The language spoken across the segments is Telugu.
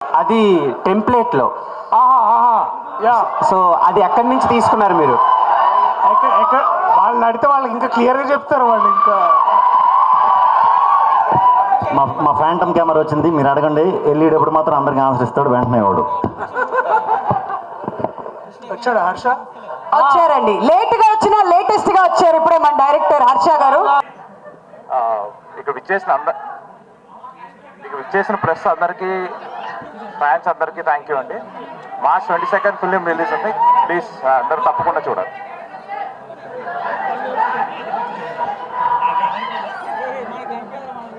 అది టెంప్లెట్లో. యా. సో అది ఎక్కడి నుంచి తీసుకున్నారు మీరు? వాళ్ళని అడిగితే వాళ్ళకి ఇంకా క్లియర్గా చెప్తారు వాళ్ళు. ఇంకా మా ఫ్యాంటమ్ కెమెరా వచ్చింది, మీరు అడగండి. వెళ్ళేటప్పుడు మాత్రం అందరికి ఆన్సర్ ఇస్తాడు వెంటనే వాడు. వచ్చాడు హర్ష. వచ్చారండి, లేట్ గా వచ్చినా లేటెస్ట్ గా వచ్చారు ఇప్పుడే మన డైరెక్టర్ హర్ష గారు. ఇక్కడ విచ్చేసిన ప్రెస్ అందరికీ, ఫ్యాన్స్ అందరికీ థ్యాంక్ యూ అండి. మార్చ్ 22 ఫిలిం రిలీజ్ ఉంది. ప్లీజ్ అందరూ తప్పకుండా చూడాలి.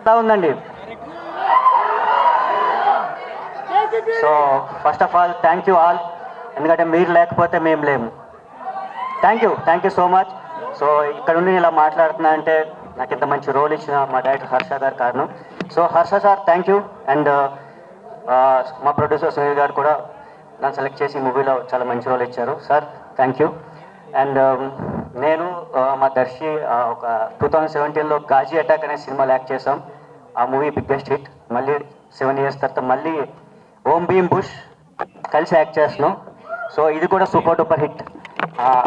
ఎలా ఉందండి? So first of all thank you all, ఎందుకంటే మీరు లేకపోతే మేము లేము. Thank you so much. So ఇక్కడ నుండి ఇలా మాట్లాడుతున్నా అంటే నాకు ఇంత మంచి రోల్ ఇచ్చిన మా డైరెక్టర్ హర్ష గారు కారణం. So Harsha sir thank you. And మా ప్రొడ్యూసర్ సునీల్ గారు కూడా నన్ను సెలెక్ట్ చేసి మూవీలో చాలా మంచి రోల్ ఇచ్చారు. Sir thank you. అండ్ నేను మా దర్శి ఒక 2017లో గాజీ అటాక్ అనే సినిమాలో యాక్ట్ చేసాం. ఆ మూవీ బిగ్గెస్ట్ హిట్. మళ్ళీ 7 years తర్వాత మళ్ళీ ఓం భీమ్ బుష్ కలిసి యాక్ట్ చేస్తున్నాం. సో ఇది కూడా సూపర్ డూపర్ హిట్.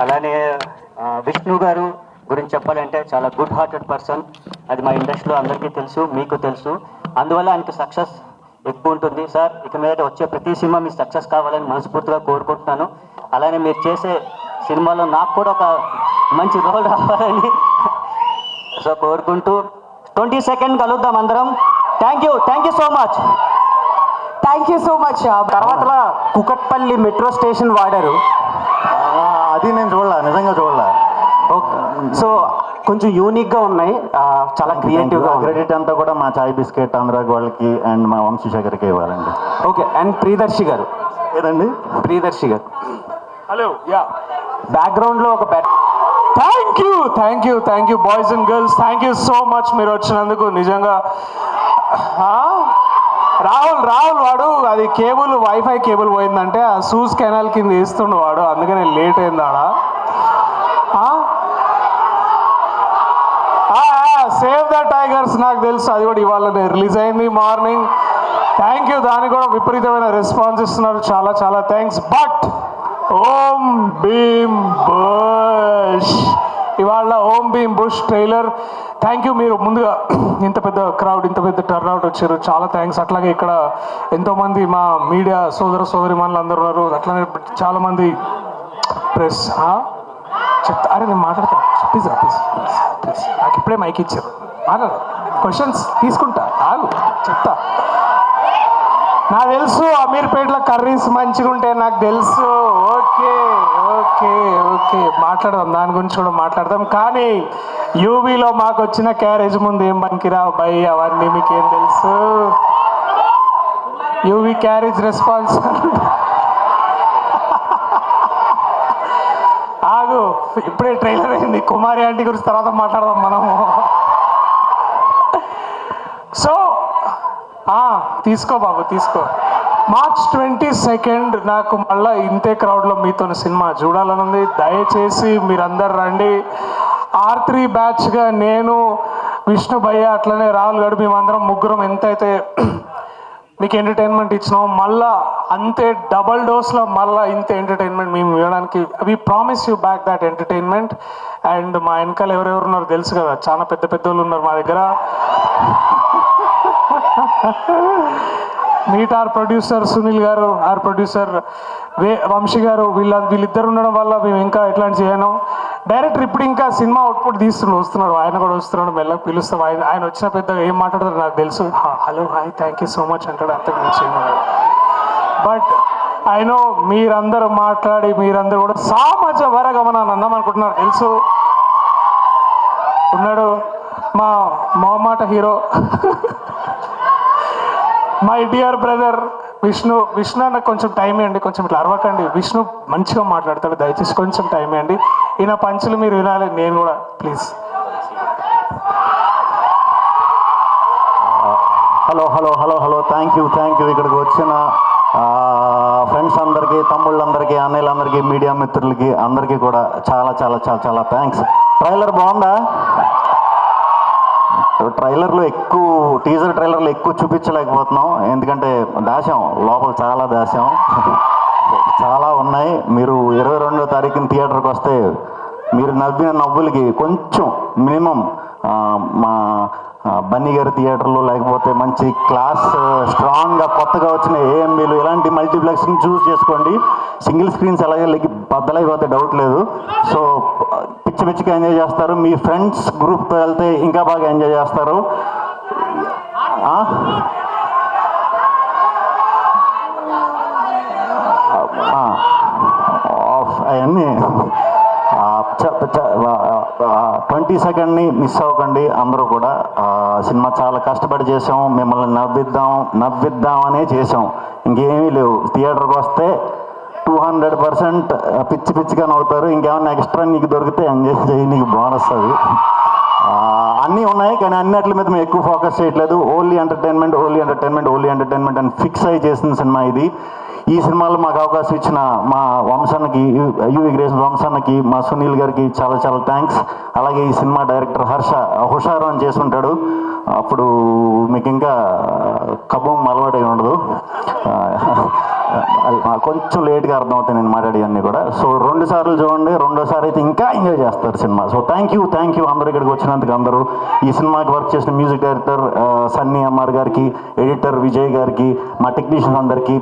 అలానే విష్ణు గారు గురించి చెప్పాలంటే చాలా గుడ్ హార్టెడ్ పర్సన్. అది మా ఇండస్ట్రీలో అందరికీ తెలుసు, మీకు తెలుసు. అందువల్ల ఆయనకి సక్సెస్ ఎక్కువ ఉంటుంది. సార్ ఇక మీద వచ్చే ప్రతి సినిమా మీ సక్సెస్ కావాలని మనస్ఫూర్తిగా కోరుకుంటున్నాను. అలానే మీరు చేసే సినిమాలో నాకు కూడా ఒక మంచి రోల్ రావాలని సో కోరుకుంటూ 22nd కలుద్దాం అందరం. Thank you so much. Thank you so much. తర్వాత కుకట్పల్లి మెట్రో స్టేషన్ వాడారు. అది నేను చూడలే, నిజంగా చూడలే. ఓకే, సో కొంచెం యూనిక్గా ఉన్నాయి, చాలా క్రియేటివ్గా. క్రెడిట్ అంతా కూడా మా చాయ్ బిస్కెట్ అనురాగ్ వాళ్ళకి అండ్ మా వంశీశేఖర్కి ఇవ్వాలండి. ఓకే, అండ్ ప్రియదర్శి గారు. ఏదండి? ప్రియదర్శి గారు హలో. యా. బ్యాక్గ్రౌండ్లో ఒక thank you boys and girls. Thank you so much మీరు వచ్చినందుకు. నిజంగా రాహుల్ వాడు అది కేబుల్ వైఫై కేబుల్ పోయిందంటే ఆ సూజ్ కెనాల్ కింద వేస్తుండు వాడు, అందుకనే లేట్ అయింది ఆడ. సేవ్ ద టైగర్స్ నాకు తెలుసు, అది కూడా ఇవాళ రిలీజ్ అయింది మార్నింగ్. థ్యాంక్ యూ, దానికి కూడా విపరీతమైన రెస్పాన్స్ ఇస్తున్నారు. చాలా చాలా థ్యాంక్స్. బట్ ఓం భీమ్ బుష్, ఇవాళ Om Bheem Bush trailer. Thank you, మీరు ముందుగా ఇంత పెద్ద క్రౌడ్, ఇంత పెద్ద టర్న్అవుట్ వచ్చారు, చాలా థ్యాంక్స్. అట్లాగే ఇక్కడ ఎంతోమంది మా మీడియా సోదరిమణులు అందరూ ఉన్నారు. అట్లానే చాలామంది ప్రెస్. చెప్తా, అరే నేను మాట్లాడతాను, ప్లీజ్ నాకు ఇప్పుడే మైక్ ఇచ్చారు, మాట్లాడు, క్వశ్చన్స్ తీసుకుంటా, ఆగు చెప్తా. నాకు తెలుసు అమీర్పేటలో కర్రీస్ మంచిగా ఉంటాయి, నాకు తెలుసు. ఓకే మాట్లాడదాం, దాని గురించి కూడా మాట్లాడదాం. కానీ యూవీలో మాకు వచ్చిన క్యారేజ్ ముందు ఏం పనికిరావు బై, అవన్నీ మీకేం తెలుసు. UV carriage response. ఆగు, ఇప్పుడే ట్రైలర్ అయింది. కుమారి ఆంటీ గురించి తర్వాత మాట్లాడదాం మనము. సో తీసుకో బాబు, తీసుకో. March 22 నాకు మళ్ళీ ఇంతే క్రౌడ్లో మీతో సినిమా చూడాలని ఉంది. దయచేసి మీరందరు రండి. R3 బ్యాచ్గా నేను, విష్ణు భయ్య, అట్లనే రాహుల్ గడు, మేమందరం ముగ్గురం ఎంతైతే మీకు ఎంటర్టైన్మెంట్ ఇచ్చినాం, మళ్ళా అంతే డబల్ డోస్లో మళ్ళీ ఇంతే ఎంటర్టైన్మెంట్ మేము ఇవ్వడానికి we promise you back that entertainment. And మా వెనకాల ఎవరెవరు ఉన్నారో తెలుసు కదా, చాలా పెద్ద వాళ్ళు ఉన్నారు మా దగ్గర. మీట్ ఆర్ ప్రొడ్యూసర్ సునీల్ గారు, ఆర్ ప్రొడ్యూసర్ వంశీ గారు, వీళ్ళిద్దరు ఉండడం వల్ల మేము ఇంకా ఎట్లాంటి చేయను. డైరెక్టర్ ఇప్పుడు ఇంకా సినిమా అవుట్పుట్ వస్తున్నాడు, ఆయన కూడా వస్తున్నాడు, మెల్లగా పిలుస్తాం. ఆయన వచ్చిన పెద్దగా ఏం మాట్లాడతారు నాకు తెలుసు. Hello hi thank you so much అంటాడు, అంతకు మించి. బట్ అయినో మీరందరూ మాట్లాడి మీరందరూ కూడా సామజ వరగమన అన్నాం అనుకుంటున్నారు, తెలుసు. ఉన్నాడు మా మొహమాట hero, my dear brother Vishnu. అన్న కొంచెం టైం ఇవ్వండి, కొంచెం ఇట్లా అరవకండి. విష్ణు మంచిగా మాట్లాడతాడు, దయచేసి కొంచెం టైం ఇవ్వండి. ఈయన పంచులు మీరు వినాలి, నేను కూడా ప్లీజ్. Hello thank you. ఇక్కడికి వచ్చిన ఫ్రెండ్స్ అందరికీ, తమ్ముళ్ళందరికీ, అన్నయ్యలందరికీ, మీడియా మిత్రులకి అందరికీ కూడా చాలా చాలా చాలా చాలా థ్యాంక్స్. ట్రైలర్ బాగుందా? ట్రైలర్లో ఎక్కువ టీజర్ ట్రైలర్లో ఎక్కువ చూపించలేకపోతున్నాం, ఎందుకంటే దాశాం లోపల చాలా దాశాం, చాలా ఉన్నాయి. మీరు 22వ తారీఖున థియేటర్కి వస్తే మీరు నవ్విన నవ్వులకి కొంచెం మినిమం మా బన్నీ గారి థియేటర్లో, లేకపోతే మంచి క్లాస్ స్ట్రాంగ్గా కొత్తగా వచ్చిన ఏఎంబీలు ఇలాంటి మల్టీప్లెక్స్ని చూస్ చేసుకోండి. సింగిల్ స్క్రీన్స్ ఎలాగే బద్దలైపోతే డౌట్ లేదు. సో పిచ్చి పిచ్చిగా ఎంజాయ్ చేస్తారు. మీ ఫ్రెండ్స్ గ్రూప్తో వెళ్తే ఇంకా బాగా ఎంజాయ్ చేస్తారు. అవన్నీ 22nd మిస్ అవ్వకండి అందరూ కూడా. సినిమా చాలా కష్టపడి చేసాం, మిమ్మల్ని నవ్విద్దామనే చేసాం, ఇంకేమీ లేవు. థియేటర్కి వస్తే 200% పిచ్చిగా నవ్వుతారు. ఇంకేమన్నా ఎక్స్ట్రా నీకు దొరికితే ఎంజాయ్ చేయి, నీకు బోనస్ అది. అన్నీ ఉన్నాయి కానీ అన్నిటి మీద మేము ఎక్కువ ఫోకస్ చేయట్లేదు. ఓన్లీ ఎంటర్టైన్మెంట్ అని ఫిక్స్ అయ్యి చేసిన సినిమా ఇది. ఈ సినిమాలో మాకు అవకాశం ఇచ్చిన మా వంశానికి, యువి గ్రేస్ వంశానికి, మా సునీల్ గారికి చాలా చాలా థ్యాంక్స్. అలాగే ఈ సినిమా డైరెక్టర్ హర్ష హుషారు అని చేసుంటాడు, అప్పుడు మీకు ఇంకా కబం అలవాటు ఉండదు. కొంచెం లేట్గా అర్థమవుతాయి నేను మాట్లాడేవన్నీ కూడా. సో 2 సార్లు చూడండి, 2వ సారి అయితే ఇంకా ఎంజాయ్ చేస్తారు సినిమా. సో థ్యాంక్ యూ అందరూ ఇక్కడికి వచ్చినందుకు. అందరూ ఈ సినిమాకి వర్క్ చేసిన మ్యూజిక్ డైరెక్టర్ సన్నీ ఎంఆర్ గారికి, ఎడిటర్ విజయ్ గారికి, మా టెక్నీషియన్స్ అందరికీ,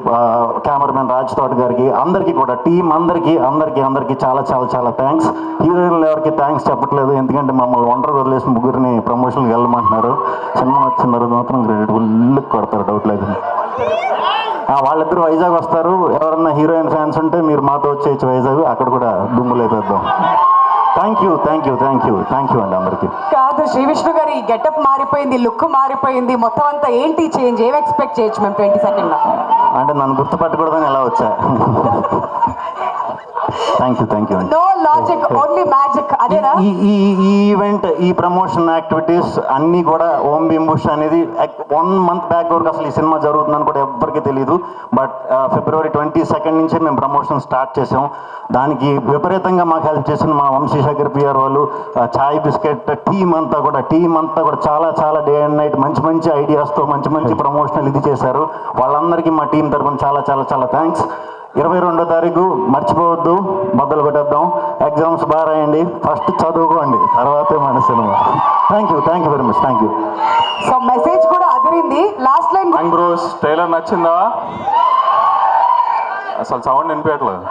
కెమెరామెన్ రాజ్ తోట గారికి, అందరికీ కూడా టీం అందరికీ చాలా చాలా చాలా థ్యాంక్స్. హీరోయిన్లు ఎవరికి థ్యాంక్స్ చెప్పట్లేదు, ఎందుకంటే మమ్మల్ని ఒంటరి వదిలేసి ముగ్గురిని ప్రమోషన్కి వెళ్ళమంటున్నారు. సినిమా వచ్చిన తర్వాత మాత్రం క్రెడిట్ ఫుల్ కొడతారు, డౌట్ లేదు. వాళ్ళిద్దరు వైజాగ్ వస్తారు. ఎవరన్నా హీరోయిన్ ఫ్యాన్స్ ఉంటే మీరు మాతో వచ్చేయచ్చు వైజాగ్, అక్కడ కూడా దుమ్ములు అయిపోద్దాం. థ్యాంక్ యూ అండి అందరికీ. కాదు శ్రీ విష్ణు గారి గెటప్ మారిపోయింది, లుక్ మారిపోయింది, మొత్తం అంతా ఏంటి చేంజ్? ఏం ఎక్స్పెక్ట్ చేయొచ్చు మేము 22nd? అంటే నన్ను గుర్తుపట్టకూడదని ఎలా వచ్చా? థ్యాంక్ యూ అండి. నో లాజిక్, ఓన్లీ మ్యాజిక్, అదేనా? ఈ ఈవెంట్, ఈ ప్రమోషన్ యాక్టివిటీస్ అన్నీ కూడా ఓం భీమ్ బుష్ అనేది 1 month బ్యాక్ వరకు అసలు ఈ సినిమా జరుగుతుందని కూడా ఎవ్వరికీ తెలియదు. బట్ February 22nd నుంచే మేము ప్రమోషన్ స్టార్ట్ చేసాం. దానికి విపరీతంగా మాకు హెల్ప్ చేసిన మా వంశీశేఖర్ పిఆర్ వాళ్ళు, చాయ్ బిస్కెట్ టీం అంతా కూడా చాలా చాలా డే అండ్ నైట్ మంచి ఐడియాస్తో మంచి ప్రమోషనల్ ఇది చేశారు. వాళ్ళందరికీ మా టీం తరఫున చాలా చాలా చాలా థ్యాంక్స్. 22వ తారీఖు మర్చిపోవద్దు, మొదలు పెట్టేద్దాం. ఎగ్జామ్స్ బాగా రాయండి, ఫస్ట్ చదువుకోండి, తర్వాతే మన cinema. Thank you very much. Thank you. So message కూడా అదిరింది. లాస్ట్ లైన్ బ్రోస్, ట్రైలర్ నచ్చిందా? అసలు సౌండ్ వినిపించట్లేదు.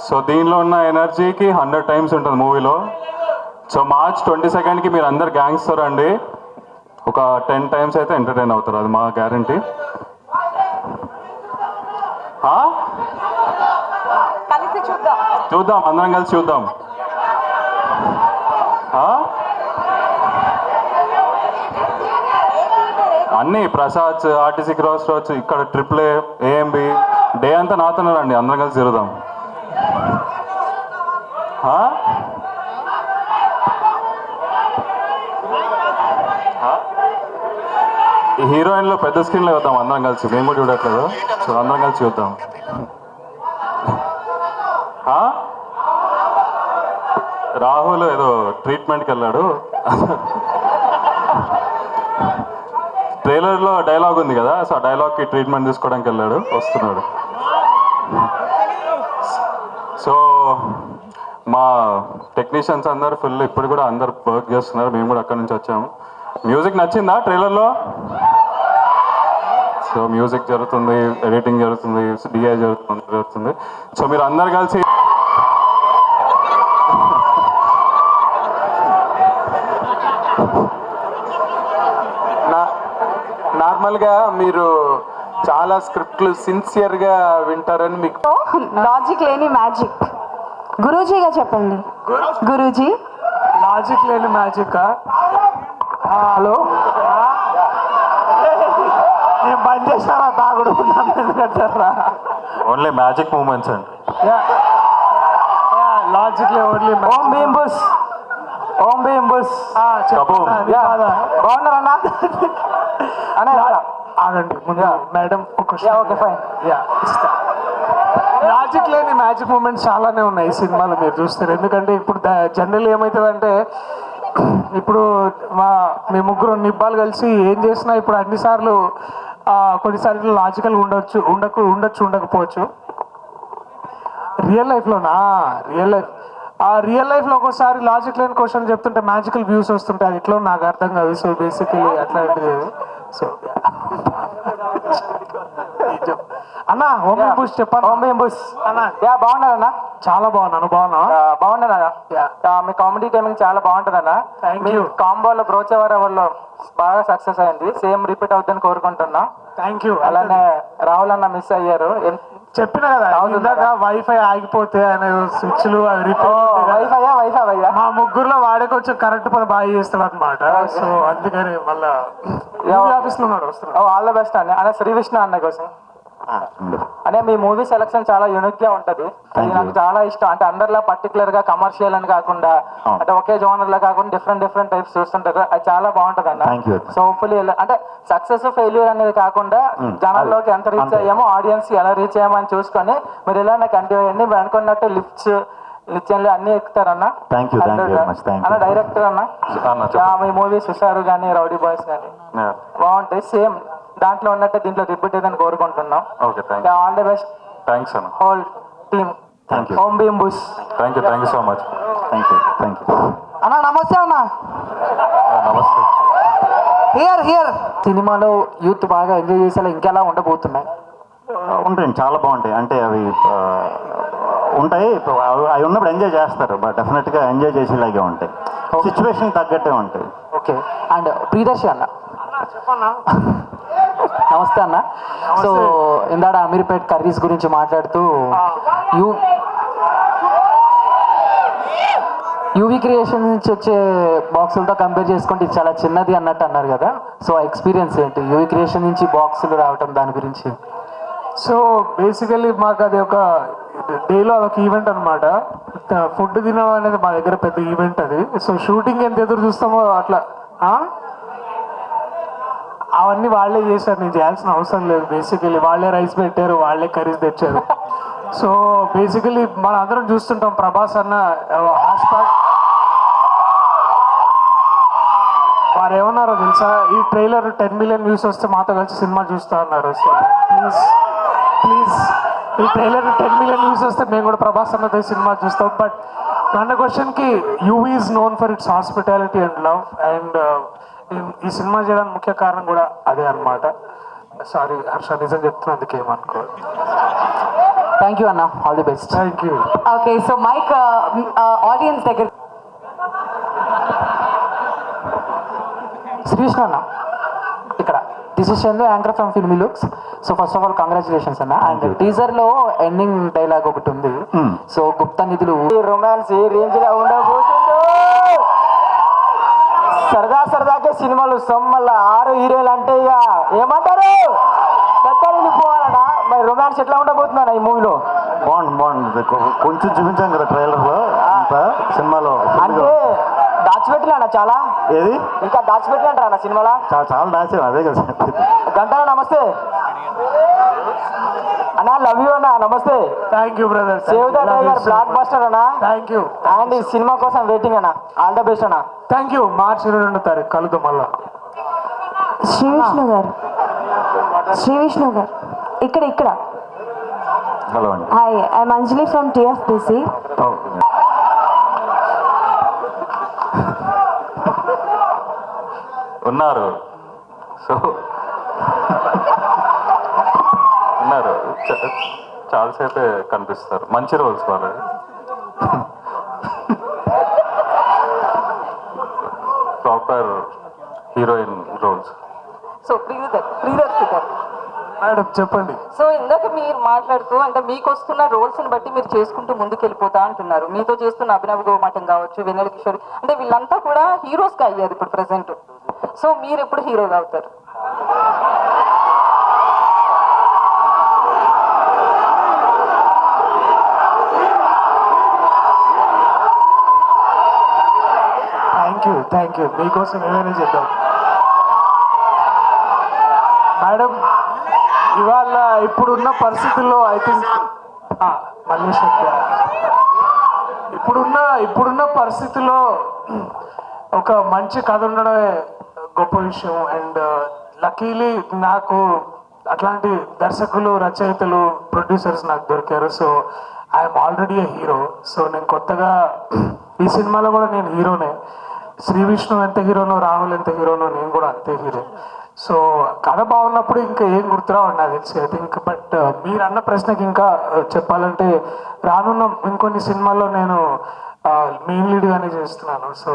సో దీనిలో ఉన్న ఎనర్జీకి 100 times ఉంటుంది మూవీలో. సో March 22nd మీరు అందరు గ్యాంగ్స్టర్ అండి, ఒక 10 times అయితే ఎంటర్టైన్ అవుతారు, అది మా గ్యారంటీ. కలిసి చూద్దాం, అందరం కలిసి చూద్దాం. అన్నీ ప్రసాద్, ఆర్టీసీ క్రాస్ రోడ్స్, ఇక్కడ AAA, AMB డే అంతా నాతున్నారండి, అందరం కలిసి తిరుగుదాం. హీరోయిన్లో పెద్ద స్క్రీన్లో చూద్దాం అందరం కలిసి, మేము కూడా చూడట్లేదు. సో అందరం కలిసి చూద్దాం. రాహుల్ ఏదో ట్రీట్మెంట్కి వెళ్ళాడు. ట్రైలర్లో డైలాగ్ ఉంది కదా, సో ఆ డైలాగ్కి ట్రీట్మెంట్ తీసుకోవడానికి వెళ్ళాడు, వస్తున్నాడు. సో మా టెక్నీషియన్స్ అందరు ఫుల్ ఇప్పుడు కూడా అందరు వర్క్ చేస్తున్నారు, మేము కూడా అక్కడి నుంచి వచ్చాము. మ్యూజిక్ నచ్చిందా ట్రైలర్లో? సో మ్యూజిక్ జరుగుతుంది, ఎడిటింగ్ జరుగుతుంది, డిఐ జరుగుతుంది. సో మీరు అందరు కలిసి నార్మల్గా మీరు చాలా స్క్రిప్ట్లు సిన్సియర్గా వింటారని మీకు లాజిక్ లేని మ్యాజిక్. గురూజీగా చెప్పండి. గురూజీ, లాజిక్ లేని మ్యాజిక్. హలో, నేను బంద్ చేస్తారా తాగుడు? ఓన్లీ మ్యాజిక్ మూమెంట్స్ అండి. లాజిక్ ఓన్లీ ఓం భీమ్ బుస్, ఓం భీమ్ బుస్. బాగున్నారన్నా? అనే ఆగండి ముందు మేడం. Okay fine. లాజిక్ లేని మ్యాజిక్ మూమెంట్స్ చాలానే ఉన్నాయి ఈ సినిమాలో మీరు చూస్తారు. ఎందుకంటే ఇప్పుడు జనరల్ ఏమవుతుందంటే ఇప్పుడు మీ ముగ్గురు నిబ్బాలు కలిసి ఏం చేసినా ఇప్పుడు అన్నిసార్లు కొన్నిసార్లు లాజికల్ ఉండకపోవచ్చు. రియల్ లైఫ్లోనా రియల్ లైఫ్లో ఒక్కోసారి లాజిక్ లేని క్వశ్చన్ చెప్తుంటే మ్యాజికల్ వ్యూస్ వస్తుంటాయి. అది ఇట్లా నాకు అర్థం కాదు. సో బేసికలీ అట్లాంటిది. సో అన్న హోమ్ బూస్ చెప్పాను. హోమ్ బూస్ అన్న బాగున్నారన్నా, చాలా బాగున్నాను. బాగున్నారన్నా. మీ కామెడీ టైమింగ్ చాలా బాగుంటుందన్నా. Thank you. కాంబోలో బ్రోచేవారలో బాగా సక్సెస్ అయింది. సేమ్ రిపీట్ అవుతుందని కోరుకుంటున్నా. Thank you. అలానే రాహుల్ అన్న మిస్ అయ్యారు. చెప్పిన కదా ఇందాక వైఫై ఆగిపోతే అనే స్విచ్లు వైఫై అయ్యా మా ముగ్గురులో వాడే కొంచెం కరెంట్ పని బాగా చేస్తాడు అనమాట. సో అందుకని మళ్ళా ఆఫీస్ లో ఉన్నాడు వస్తున్నాడు. ఆల్ ద బెస్ట్ అండి. అనే శ్రీ విష్ణు అన్న కోసం అనే మీ మూవీ సెలక్షన్ చాలా యూనిక్ గా ఉంటది. అది నాకు చాలా ఇష్టం. అంటే అందరిలా పర్టికులర్ గా కమర్షియల్ అని కాకుండా అంటే ఒకే జోనర్ లా కాకుండా డిఫరెంట్ టైప్స్ చూస్తుంటారు. అది చాలా బాగుంటది అన్న. సో హోప్ఫుల్లీ అంటే సక్సెస్ ఫెయిల్యూర్ అనేది కాకుండా జనాల్లోకి ఎంత రీచ్ అయ్యామో ఆడియన్స్ ఎలా రీచ్ అయ్యామని చూసుకొని మీరు ఇలా నాకు కంటిన్యూ అయ్యండి. మీరు అనుకున్నట్టు లిఫ్ట్స్ నిత్యంలో అన్ని ఎక్కుతారన్న. అన్న డైరెక్టర్ అన్న మీ మూవీస్ చూసారు కానీ రౌడీ బాయ్స్ కానీ బాగుంటాయి. సేమ్ దాంట్లో ఉన్నట్టే దీంట్లో రిపీట్ అయ్యిందని కోరుకుంటున్నాం. All the best. థ్యాంక్స్ అన్న. Whole team. Om Bheem Bush. Thank you so much. Thank you. అన్న నమస్తే అన్న. నమస్తే. హియర్ సినిమాలో యూత్ బాగా ఎంజాయ్ చేసేలా ఇంకెలా ఉండబోతున్నాయి? ఉంటాయండి, చాలా బాగుంటాయి. అంటే అవి ఉంటాయి, అవి ఉన్నప్పుడు ఎంజాయ్ చేస్తారు. బట్ డెఫినెట్గా ఎంజాయ్ చేసేలాగే ఉంటాయి. సిచ్యువేషన్ తగ్గట్టే ఉంటాయి. ఓకే. అండ్ ప్రియదర్శి అన్న నమస్తే అన్న. సో ఇందాడ అమీర్పేట్ కర్రీస్ గురించి మాట్లాడుతూ యూవీ క్రియేషన్ నుంచి వచ్చే బాక్సులతో కంపేర్ చేసుకుంటే ఇది చాలా చిన్నది అన్నట్టు అన్నారు కదా. సో ఎక్స్పీరియన్స్ ఏంటి యూవీ క్రియేషన్ నుంచి బాక్సులు రావటం దాని గురించి? సో బేసికలీ మాకు అది ఒక డేలో అదొక ఈవెంట్ అనమాట. ఫుడ్ తినడం అనేది మా దగ్గర పెద్ద ఈవెంట్ అది. సో షూటింగ్ ఎంత ఎదురు చూస్తామో అట్లా అవన్నీ వాళ్ళే చేశారు. నేను చేయాల్సిన అవసరం లేదు. బేసికలీ వాళ్ళే రైస్ పెట్టారు, వాళ్ళే కర్రీస్ తెచ్చారు. సో బేసికలీ మనం అందరం చూస్తుంటాం ప్రభాస్ అన్న హాస్పాట్ వారు ఏమన్నారో తెలుసా, ఈ ట్రైలర్ 10 million వ్యూస్ వస్తే మాతో కలిసి సినిమా చూస్తా అన్నారు. సో ప్లీజ్ ఈ ట్రైలర్ 10 million వ్యూస్ వస్తే మేము కూడా ప్రభాస్ అన్నతో సినిమా చూస్తాం. బట్ నన్న క్వశ్చన్కి UV is known for its hospitality and love. And ఈ సినిమా చేయడానికి ముఖ్య కారణం కూడా అదే అనమాట. సారీ హర్ష, నిజం చెప్తున్నందుకు ఏమనుకో. థ్యాంక్ యూ అన్న. All the best. Thank you. Okay, so mike audience దగ్గర. శ్రీకృష్ణ అన్న ఇక్కడ decision anchor from filmy looks. So first of all congratulations అన్న. అండ్ టీజర్ లో ఎండింగ్ డైలాగ్ ఒకటి ఉంది. సో గుప్త నిధులు రొమాన్స్ ఏ రేంజ్ లో ఉండబోతుందో. సరదాకే సినిమాలు వస్తాం, మళ్ళీ 6 హీరోలు అంటే ఇక ఏమంటారు పోవాలన్నా. మరి రొమాన్స్ ఎట్లా ఉండబోతుందన్న ఈ మూవీలో? బాగుంది. కొంచెం చూపించాం కదా ట్రైలర్లో. అంత సినిమాలో అంటే దాచిపెట్టినా చాలా. ఏది ఇంకా దాచిపెట్టినంటారా అన్న సినిమాలో? చాలా దాచాం. అదే కదా. గంటనా నమస్తే అన్నా. లవ్ యూ అన్న. నమస్తే. Thank you brother. Save the tiger blockbuster అన్న. Thank you. అండ్ ఈ సినిమా కోసం వెయిటింగ్ అన్న. ఆల్ ద బెస్ట్ అన్న. Thank you. మార్చి 22వ తారీఖు కలుద్దాం మళ్ళా. శ్రీ విష్ణు గారు ఇక్కడ. హలో అండి. Hi, I'm Anjali from TFPC. ఉన్నారు. సో ఉన్నారు, చాలాసేపే కనిపిస్తారు. మంచి రోల్స్ వాళ్ళది. Proper heroine roles. So Priyadarshi గారు మేడం చెప్పండి. సో ఇందాక మీరు మాట్లాడుతూ అంటే మీకు వస్తున్న రోల్స్ని బట్టి మీరు చేసుకుంటూ ముందుకు వెళ్ళిపోతా అంటున్నారు. మీతో చేస్తున్న అభినవ్ గోమటం కావచ్చు, వెన్నెల కిషోర్, అంటే వీళ్ళంతా కూడా హీరోస్గా అయ్యారు ఇప్పుడు ప్రెసెంట్. సో మీరు ఎప్పుడు హీరోగా అవుతారు? Thank you. మీకోసం ఏమైనా చేద్దాం మేడం. ఇవాళ ఇప్పుడున్న పరిస్థితుల్లో ఐ థింక్ మల్లేష్ ఇప్పుడున్న పరిస్థితుల్లో ఒక మంచి కథ ఉండడమే గొప్ప విషయం. అండ్ లక్కీలీ నాకు అట్లాంటి దర్శకులు, రచయితలు, ప్రొడ్యూసర్స్ నాకు దొరికారు. So I'm already A hero. So నేను కొత్తగా ఈ సినిమాలో కూడా నేను హీరోనే. శ్రీ విష్ణు ఎంత హీరోనో, రాహుల్ ఎంత హీరోనో, నేను కూడా అంతే హీరో. సో కథ బాగున్నప్పుడు ఇంకా ఏం గుర్తురావండి నాకు తెలిసి, ఐ థింక్. బట్ మీరు అన్న ప్రశ్నకి ఇంకా చెప్పాలంటే రానున్న ఇంకొన్ని సినిమాల్లో నేను మెయిన్ లీడ్గానే చేస్తున్నాను. సో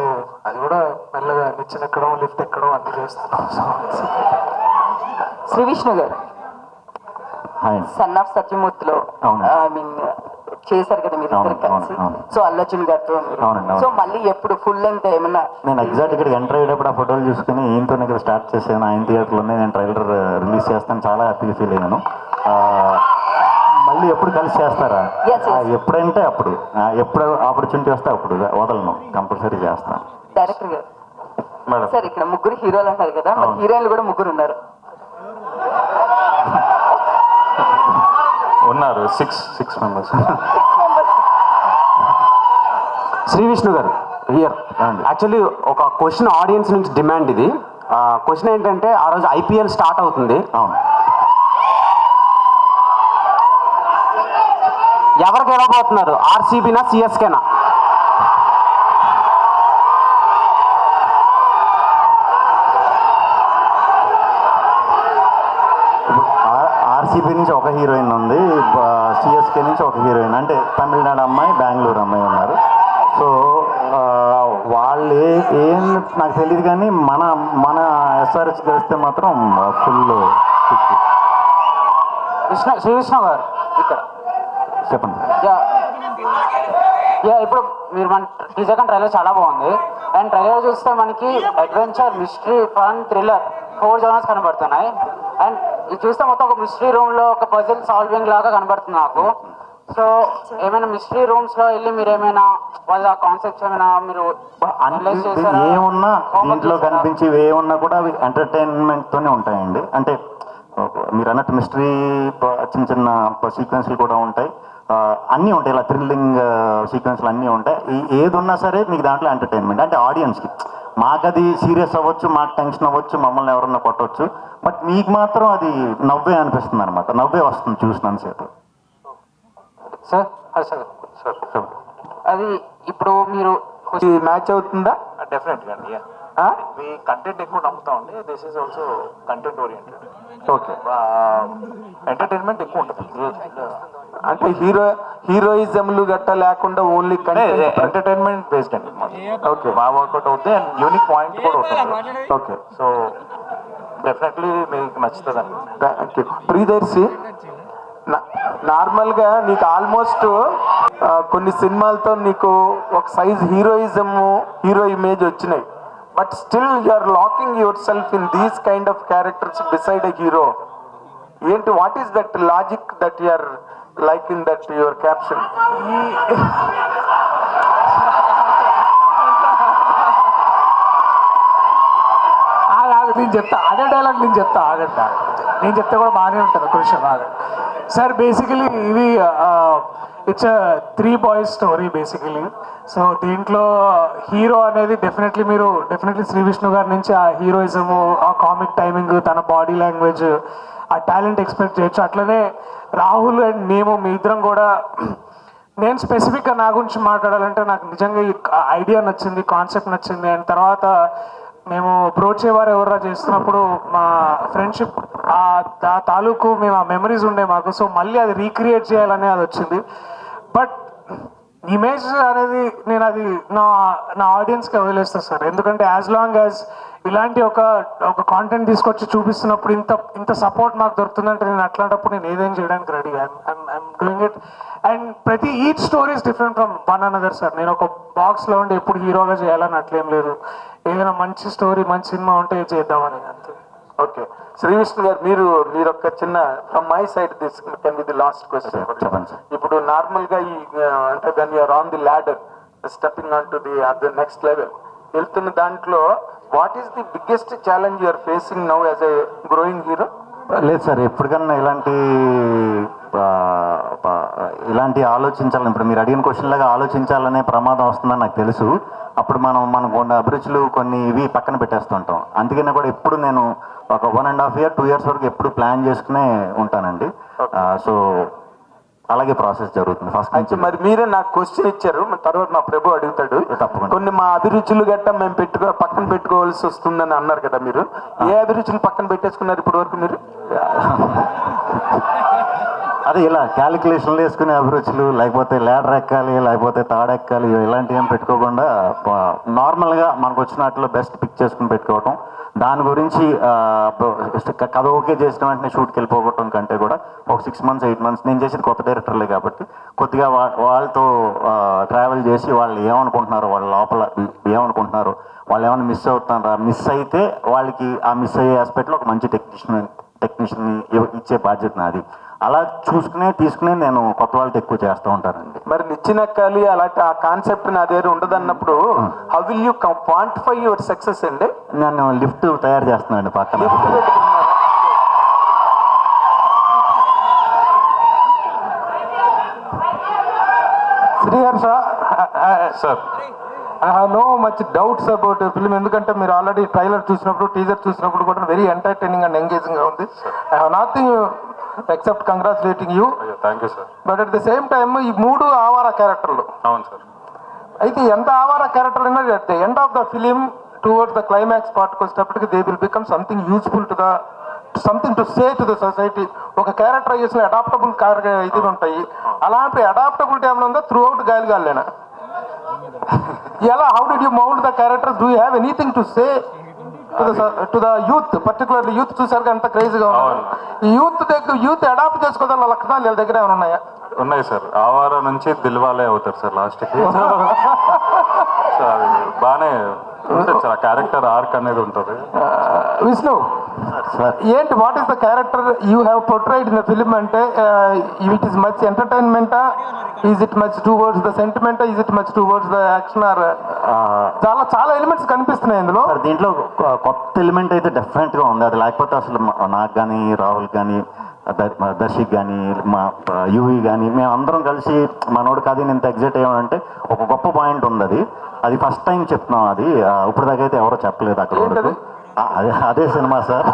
అది కూడా మెల్లగా నిచ్చెన ఎక్కడం, లిఫ్ట్ ఎక్కడం అన్నీ చేస్తున్నాను. సో శ్రీ విష్ణు గారు హాయ్. సన్ ఆఫ్ సత్యమూర్తిలో అవును. ఐ మీన్ చేశారు కదా మీరు ఇద్దరు అవును, కలిసి. అవును. సో అల్లర్జున్ గారితో మీరు. అవునండి, అవును. సో మళ్ళీ ఎప్పుడు ఫుల్ లెంగ్త్ ఏమన్నా? నేను ఎగ్జాక్ట్ ఇక్కడ ఎంటర్ అయ్యేటప్పుడు ఆ ఫోటోలు చూసుకుని ఈయనతోనే ఇక్కడ స్టార్ట్ చేశాను. ఆయన థియేటర్లోనే నేను ట్రైలర్ రిలీజ్ చేస్తాను, చాలా హ్యాపీగా ఫీల్ అయ్యాను. మళ్ళీ ఎప్పుడు కలిసి చేస్తారా? Yes, yes. ఎప్పుడంటే అప్పుడు, ఎప్పుడు ఆపర్చునిటీ వస్తే అప్పుడు వదలను, కంపల్సరీ చేస్తాను. డైరెక్టర్ గారు మేడం సార్ ఇక్కడ ముగ్గురు హీరోలు అంటారు కదా, మరి అవును. హీరోయిన్లు కూడా ముగ్గురు ఉన్నారు. ఉన్నారు, సిక్స్ మెంబర్స్. శ్రీ విష్ణు గారు హియర్. యాక్చువల్లీ ఒక క్వశ్చన్ ఆడియన్స్ నుంచి డిమాండ్ ఇది. క్వశ్చన్ ఏంటంటే, ఆ రోజు ఐపీఎల్ స్టార్ట్ అవుతుంది. అవును. ఎవరు గెలవబోతున్నారు, ఆర్సీబీనా సిఎస్కేనా? ఆర్సీబీ నుంచి ఒక హీరోయిన్ ఉంది, సిఎస్కే నుంచి ఒక హీరోయిన్, అంటే తమిళనాడు అమ్మాయి, బెంగళూరు అమ్మాయి ఉన్నారు. సో వాళ్ళు ఏం నాకు తెలియదు, కానీ మన ఎస్ఆర్హెచ్ గెలిస్తే మాత్రం ఫుల్. శ్రీ విష్ణు గారు ఇక్కడ చెప్పండి. ఇప్పుడు మీరు మన సెకండ్ ట్రైలర్ చాలా బాగుంది. అండ్ ట్రైలర్ చూస్తే మనకి adventure, mystery, fun, thriller 4 genres కనబడుతున్నాయి. అండ్ ఇది చూస్తే మొత్తం ఒక మిస్టరీ రూమ్లో ఒక పజిల్ సాల్వింగ్ లాగా కనబడుతుంది నాకు. సో ఏమైనా మిస్టరీ రూమ్స్లో వెళ్ళి మీరు ఏమైనా వాళ్ళ కాన్సెప్ట్స్ ఏమైనా మీరు అనలైజ్ చేశారా? ఏమున్నా దీంట్లో కనిపించేవి ఏమున్నా కూడా అవి ఎంటర్టైన్మెంట్తోనే ఉంటాయండి. అంటే మీరు అన్నట్టు మిస్టరీ చిన్న చిన్న సీక్వెన్స్లు కూడా ఉంటాయి, అన్నీ ఉంటాయి, ఇలా థ్రిల్లింగ్ సీక్వెన్స్లు అన్నీ ఉంటాయి. ఏది ఉన్నా సరే మీకు దాంట్లో ఎంటర్టైన్మెంట్. అంటే ఆడియన్స్కి, మాకు అది సీరియస్ అవ్వచ్చు, మాకు టెన్షన్ అవ్వచ్చు, మమ్మల్ని ఎవరన్నా కొట్టవచ్చు, బట్ మీకు మాత్రం అది నవ్వే అనిపిస్తుంది అనమాట, నవ్వే వస్తుంది చూసినంతసేపు. సార్ సార్ అది ఇప్పుడు మీరు మ్యాచ్ అవుతుందా? డెఫినెట్గా అండి. మీ కంటెంట్ ఎక్కువ నమ్ముతామండి. This is also content oriented. Okay. Entertainment ఎక్కువ ఉంటుంది. అంటే హీరోయిజంలు గట్ట లేకుండా ఓన్లీ ఎంటర్టైన్మెంట్ బేస్డ్ అండి. ఓకే. బాగా వర్కౌట్ అవుతుంది అండ్ యూనిక్ పాయింట్ కూడా ఉంటుంది. ఓకే. సో డెఫినెట్లీ మీకు నచ్చుతుంది అండి. Thank you. ప్రియదర్శి, నార్మల్గా నీకు ఆల్మోస్ట్ కొన్ని సినిమాలతో నీకు ఒక సైజ్ హీరో ఇమేజ్ వచ్చినాయి. But still you are locking yourself in these kind of characters beside a hero. ఏంటి, what is that logic that you are like in that your caption? నేను చెప్తా, అదే డైలాగ్ నేను చెప్తా, ఆగండి. నేను చెప్తే కూడా బాగానే ఉంటుంది, ఒక విషయం ఆగండి. సార్ బేసికలీ ఇది it's 3 boys story basically. So దీంట్లో హీరో అనేది డెఫినెట్లీ శ్రీ విష్ణు గారి నుంచి ఆ హీరోయిజము, ఆ కామిక్ టైమింగ్, తన బాడీ లాంగ్వేజ్, ఆ టాలెంట్ ఎక్స్పెక్ట్ చేయొచ్చు. అట్లనే రాహుల్ అండ్ మేము మీ ఇద్దరం కూడా, నేను స్పెసిఫిక్గా నా గురించి మాట్లాడాలంటే నాకు నిజంగా ఈ ఐడియా నచ్చింది, కాన్సెప్ట్ నచ్చింది. అండ్ తర్వాత మేము బ్రోచేవారు ఎవర్రా చేస్తున్నప్పుడు మా ఫ్రెండ్షిప్ ఆ తాలూకు మేము ఆ మెమరీస్ ఉండే మాకు. సో మళ్ళీ అది రీక్రియేట్ చేయాలనే అది వచ్చింది. బట్ ఇమేజ్ అనేది నేను అది నా ఆడియన్స్కి వదిలేస్తాను సార్. ఎందుకంటే యాజ్ లాంగ్ యాజ్ ఇలాంటి ఒక కాంటెంట్ తీసుకొచ్చి చూపిస్తున్నప్పుడు ఇంత సపోర్ట్ మాకు దొరుకుతుందంటే నేను అట్లాంటప్పుడు నేను ఏదైనా చేయడానికి ready. I'm doing it. And each story is different from one another sir. నేను ఒక బాక్స్లో ఉండి ఎప్పుడు హీరోగా చేయాలని అట్లేం లేదు. ఏదైనా మంచి స్టోరీ, మంచి సినిమా ఉంటే చేద్దామని అంతే. ఓకే. శ్రీ విష్ణు గారు, మీరు ఒక చిన్న from my side this can be the last question. ఇప్పుడు నార్మల్గా ఈ అంటే when you're on the ladder stepping on to the next level వెళ్తున్న దాంట్లో what is the biggest challenge you're facing now as a growing hero? లేదు సార్, ఎప్పటికన్నా ఇలాంటి ఇలాంటి ఆలోచించాలని, ఇప్పుడు మీరు అడిగిన క్వశ్చన్ లాగా ఆలోచించాలనే ప్రమాదం వస్తుందని నాకు తెలుసు. అప్పుడు మనకు ఉన్న అభిరుచులు కొన్ని ఇవి పక్కన పెట్టేస్తుంటాం. అందుకనే కూడా ఎప్పుడు నేను ఒక 1.5 year 2 years వరకు ఎప్పుడు ప్లాన్ చేసుకునే ఉంటానండి. సో అలాగే ప్రాసెస్ జరుగుతుంది ఫస్ట్ అయితే నుంచి. మరి మీరే నాకు క్వశ్చన్ ఇచ్చారు, మరి తర్వాత మా ప్రభు అడుగుతాడు. తప్పకుండా. కొన్ని మా అభిరుచులు గట్ట మేము పక్కన పెట్టుకోవాల్సి వస్తుందని అన్నారు కదా మీరు. ఏ అభిరుచులు పక్కన పెట్టేసుకున్నారు ఇప్పటి వరకు మీరు? అదే ఇలా క్యాలిక్యులేషన్లు వేసుకునే అభిరుచులు, లేకపోతే ల్యాడర్ ఎక్కాలి, లేకపోతే తాడెక్కాలి, ఇలాంటివి ఏం పెట్టుకోకుండా నార్మల్గా మనకు వచ్చిన వాటిలో బెస్ట్ పిక్ చేసుకుని పెట్టుకోవటం. దాని గురించి కథ ఓకే చేసిన వెంటనే షూట్కి వెళ్ళిపోవటం కంటే కూడా ఒక 6 months 8 months, నేను చేసేది కొత్త డైరెక్టర్లే కాబట్టి కొద్దిగా వాళ్ళతో ట్రావెల్ చేసి వాళ్ళు ఏమనుకుంటున్నారో, వాళ్ళ లోపల ఏమనుకుంటున్నారో, వాళ్ళు ఏమైనా మిస్ అవుతున్నారా, మిస్ అయితే వాళ్ళకి ఆ మిస్ అయ్యే ఆస్పెక్ట్లో ఒక మంచి టెక్నీషియన్ ఇచ్చే బాధ్యత నాది. అలా తీసుకునే నేను కొత్త వాళ్ళతో ఎక్కువ చేస్తూ ఉంటానండి. మరి నిచ్చినెక్కాలి అలాంటి ఆ కాన్సెప్ట్ నా దగ్గర ఉండదన్నప్పుడు how will you quantify your success అండి? నేను లిఫ్ట్ తయారు చేస్తున్నానండి పక్కన. Sriharsha sir, I have no much doubts about film. ఎందుకంటే మీరు ఆల్రెడీ ట్రైలర్ చూసినప్పుడు, టీజర్ చూసినప్పుడు కూడా వెరీ ఎంటర్టైనింగ్ అండ్ ఎంగేజింగ్ గా ఉంది. I have nothing except congratulating you. Thank you sir. But at the same time ఈ 3 ఆవారా క్యారెక్టర్లు. అవును సార్. అయితే ఎంత ఆవారా క్యారెక్టర్ అయినా at the end of the film towards the climax పార్ట్కి వచ్చేటప్పటికి they will become something useful to the something to say to the society. ఒక క్యారెక్టరైజేషన్ అడాప్టబుల్ ఇది ఉంటాయి. అలాంటి అడాప్టబిలిటీ ఏమైనా ఉందో త్రూ అవుట్ గాలిగాలేనా ఎలా? How did you mould the characters? Do you have anything to say to the youth? Particularly youth చూసారు అంత క్రేజీగా ఉన్నారు. ఈ యూత్ అడాప్ట్ చేసుకోవడం లక్షణాలు వీళ్ళ దగ్గర ఏమైనా ఉన్నాయా? ఉన్నాయి సార్. ఆవారా నుంచి దిల్వాలే అవుతారు సార్ లాస్ట్కి. సో అది బాగానే ఉంటుంది సార్. క్యారెక్టర్ ఆర్క్ అనేది ఉంటుంది. విష్ణు, ఏంటి what is the character you have portrayed in the film? అంటే ఇట్ ఈస్ మచ్ ఎంటర్టైన్మెంటా? Is it much towards the సెంటిమెంటా? Is it much towards the action? Or చాలా ఎలిమెంట్స్ కనిపిస్తున్నాయి ఇందులో. దీంట్లో కొత్త ఎలిమెంట్ అయితే డెఫినెట్గా ఉంది. అది లేకపోతే అసలు నాకు కానీ, రాహుల్ కానీ, దర్శక్ కానీ, మా యూవి కానీ, మేము అందరం కలిసి మనోడు కాదు ఇంత ఎగ్జైట్ అయ్యామంటే ఒక గొప్ప పాయింట్ ఉంది. అది ఫస్ట్ టైం చెప్తున్నాం. అది ఇప్పుడు దాకా అయితే ఎవరో చెప్పలేదు అక్కడ వరకు. అదే సినిమా సార్.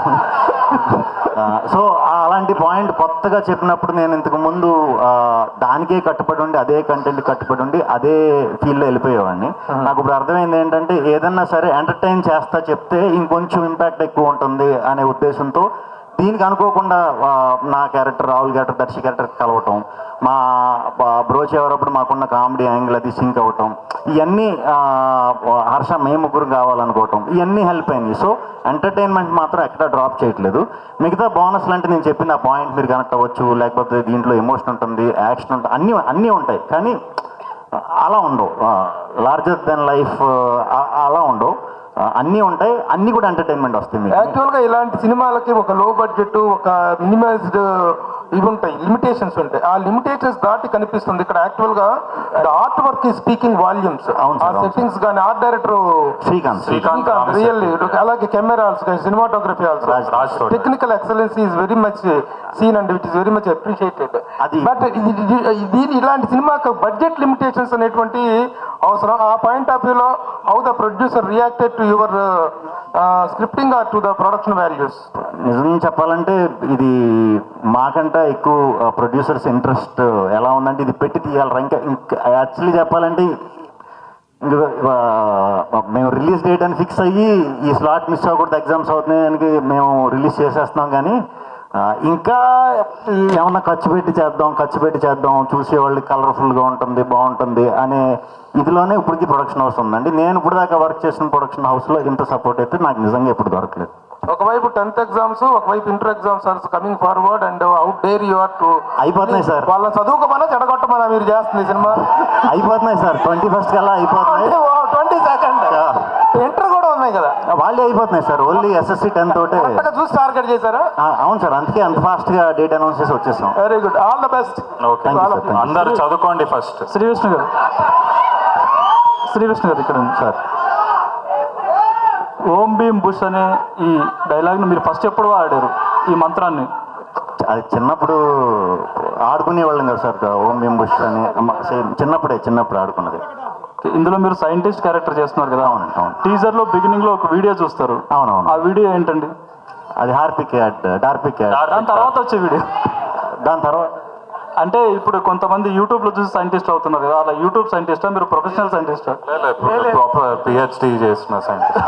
సో అలాంటి పాయింట్ కొత్తగా చెప్పినప్పుడు నేను ఇంతకు ముందు దానికే కట్టుబడి ఉండి, అదే కంటెంట్ కట్టుబడి ఉండి, అదే ఫీల్డ్లో వెళ్ళిపోయేవాడిని. నాకు ఇప్పుడు అర్థమైంది ఏంటంటే ఏదన్నా సరే ఎంటర్టైన్ చేస్తా చెప్తే ఇంకొంచెం ఇంపాక్ట్ ఎక్కువ ఉంటుంది అనే ఉద్దేశంతో దీనికి అనుకోకుండా నా character, Rahul character, Darshi character కలవటం, మా బ్రోచ్ ఎవరప్పుడు మాకున్న కామెడీ యాంగిల్ అది సింక్ అవ్వటం, ఇవన్నీ హర్ష మేము ముగ్గురు కావాలనుకోవటం, ఇవన్నీ హెల్ప్ అయినాయి. సో ఎంటర్టైన్మెంట్ మాత్రం ఎక్కడ డ్రాప్ చేయట్లేదు. మిగతా బోనస్లు అంటే నేను చెప్పిన ఆ పాయింట్ మీరు కనెక్ట్ అవ్వచ్చు, లేకపోతే దీంట్లో ఎమోషన్ ఉంటుంది, యాక్షన్ ఉంటుంది, అన్నీ ఉంటాయి. కానీ అలా ఉండవు. లార్జర్ దెన్ లైఫ్ అలా ఉండవు. అన్నీ ఉంటాయి, అన్నీ కూడా ఎంటర్టైన్మెంట్ వస్తుంది. యాక్చువల్గా ఇలాంటి సినిమాలకి ఒక లో బడ్జెట్, ఒక మినిమైజ్డ్ ఇవి ఉంటాయి, లిమిటేషన్స్ ఉంటాయి. ఆ లిమిటేషన్స్ దాటి కనిపిస్తుంది ఇక్కడ. యాక్చువల్గా ద ఆర్ట్ వర్క్ ఈ స్పీకింగ్ వాల్యూమ్స్. ఆ సెట్టింగ్స్ కానీ ఆర్ట్ డైరెక్టర్ శ్రీకాంత్ రియల్లీ, అలాగే cameras, cinematography also, technical excellence is very much seen and it is very much appreciated. But దీని ఇలాంటి సినిమాకు బడ్జెట్ లిమిటేషన్స్ అనేటువంటి అవసరం. ఆ పాయింట్ ఆఫ్ వ్యూలో how the producer reacted to your scripting or to the production values? నిజం చెప్పాలంటే ఇది మాకంటే ఎక్కువ ప్రొడ్యూసర్స్ ఇంట్రెస్ట్ ఎలా ఉందంటే ఇది పెట్టి తీయాలి. ఇంకా యాక్చువల్లీ చెప్పాలంటే మేము రిలీజ్ డేట్ అని ఫిక్స్ అయ్యి ఈ స్లాట్ మిస్ అవ్వకూడదు, ఎగ్జామ్స్ అవుతున్నాయని మేము రిలీజ్ చేసేస్తున్నాం. కానీ ఇంకా ఏమన్నా ఖర్చు పెట్టి చేద్దాం, చూసేవాళ్ళు కలర్ఫుల్గా ఉంటుంది, బాగుంటుంది అనే ఇదిలోనే ఇప్పటికీ ప్రొడక్షన్ హౌస్ ఉందండి. నేను ఇప్పుడు దాకా వర్క్ చేసిన ప్రొడక్షన్ హౌస్లో ఇంత సపోర్ట్ అయితే నాకు నిజంగా ఎప్పుడు దొరకలేదు. ఒకవైపు 10th ఎగ్జామ్స్, ఒకవైపు inter exams are coming forward and out dare you are to అయిపోతున్నాయి సార్. వాళ్ళని చదువుకోమన్నా చెడగొట్టమన్నా మీరు చేస్తుంది సినిమా? అయిపోతున్నాయి సార్. 21st కల్లా అయిపోతున్నాయి. 22nd ఇంటర్ కూడా ఉన్నాయి కదా, వాళ్ళే అయిపోతున్నాయి సార్. ఓన్లీ SSC 10 తోటే చూసి టార్గెట్ చేశారా? అవును సార్, అందుకే అంత ఫాస్ట్గా డేట్ అనౌన్స్ చేసి వచ్చేసాం. Very good, all the best. అందరూ చదువుకోండి ఫస్ట్. శ్రీవిష్ణు గారు ఇక్కడ ఉంది సార్. ఓం భీమ్ బుష్ అనే ఈ డైలాగ్ని మీరు ఫస్ట్ ఎప్పుడు వాడారు? ఈ మంత్రాన్ని అది చిన్నప్పుడు ఆడుకునేవాళ్ళం కదా సార్, ఓం భీమ్ బుష్ అని చిన్నప్పుడు ఆడుకున్నది. ఇందులో మీరు సైంటిస్ట్ క్యారెక్టర్ చేస్తున్నారు కదా, అవునండి, అవును. టీజర్ లో బిగినింగ్ లో ఒక వీడియో చూస్తారు. అవునవును. ఆ వీడియో ఏంటండి? అది డార్పిక్ యాడ్. దాని తర్వాత వచ్చే వీడియో. దాని తర్వాత అంటే ఇప్పుడు కొంతమంది యూట్యూబ్ లో చూసి సైంటిస్ట్ అవుతున్నారు కదా, అలా యూట్యూబ్ సైంటిస్టా, మీరు ప్రొఫెషనల్ సైంటిస్టా? ప్రాపర్ పిహెచ్డి చేసిన సైంటిస్ట్.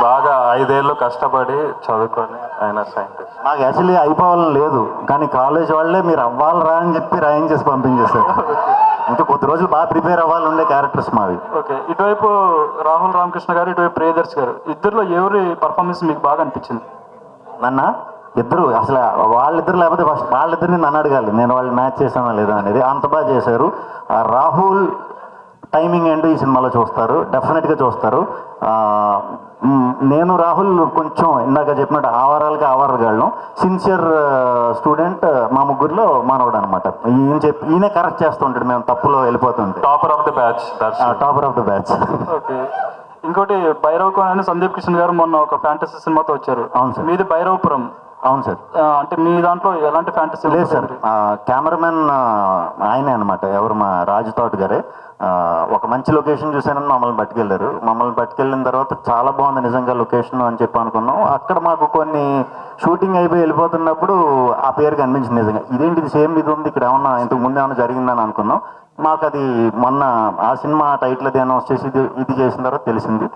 బాగా 5 ఏళ్ళు కష్టపడి చదువుకొని ఆయన సైంటిస్ట్. నాకు యాక్చువల్లీ అయిపోవాలని లేదు, కానీ కాలేజ్ వాళ్ళే మీరు అవ్వాలరా అని చెప్పి రాయించేసి పంపించేశారు. ఇంకా కొద్ది రోజులు బాగా ప్రిపేర్ అవ్వాలి ఉండే క్యారెక్టర్స్ మావి. ఓకే, ఇటువైపు రాహుల్ రామకృష్ణ గారు, ఇటువైపు ప్రియదర్శి గారు, ఇద్దరిలో ఎవరి పర్ఫార్మెన్స్ మీకు బాగా అనిపించింది? ఇద్దరు అసలు వాళ్ళిద్దరు లేకపోతే ఫస్ట్ వాళ్ళిద్దరిని నన్ను అడగాలి, నేను వాళ్ళు మ్యాచ్ చేసానా లేదా అనేది. అంత బాగా చేశారు. రాహుల్ టైమింగ్ ఏంటో ఈ సినిమాలో చూస్తారు, డెఫినెట్గా చూస్తారు. నేను రాహుల్ కొంచెం ఇందాక చెప్పినట్టు ఆవారాలుగాళ్ళం, సిన్సియర్ స్టూడెంట్, మా ముగ్గురులో మానవుడు అనమాట. ఈయనే కరెక్ట్ చేస్తూ ఉంటాడు మేము తప్పులో వెళ్ళిపోతుంటే. Topper of the batch. Okay, ఇంకోటి భైరవ్ కోన్ అని సందీప్ కిషన్ గారు మొన్న ఒక ఫ్యాంటసీ సినిమాతో వచ్చారు. అవును సార్. మీది భైరవపురం. అవును సార్. అంటే మీ దాంట్లో ఎలాంటి ఫ్యాంటసీ లేదు సార్, కెమెరామెన్ ఆయనే అనమాట, ఎవరు మా రాజు తోట గారే. ఒక మంచి లొకేషన్ చూసానని మమ్మల్ని పట్టుకెళ్ళారు. మమ్మల్ని పట్టుకెళ్ళిన తర్వాత చాలా బాగుంది నిజంగా లొకేషన్ అని చెప్పి అనుకున్నాం. అక్కడ మాకు కొన్ని షూటింగ్ అయిపోయి వెళ్ళిపోతున్నప్పుడు ఆ పేరు కనిపించింది. నిజంగా ఇదేంటి సేమ్ ఇది ఉంది ఇక్కడ, ఏమన్నా ఇంతకు ముందు ఏమన్నా జరిగిందని అనుకున్నాం. మాకు అది మొన్న ఆ సినిమా టైటిల్ అది అనౌన్స్ చేసి ఇది చేసిన తర్వాత తెలిసింది.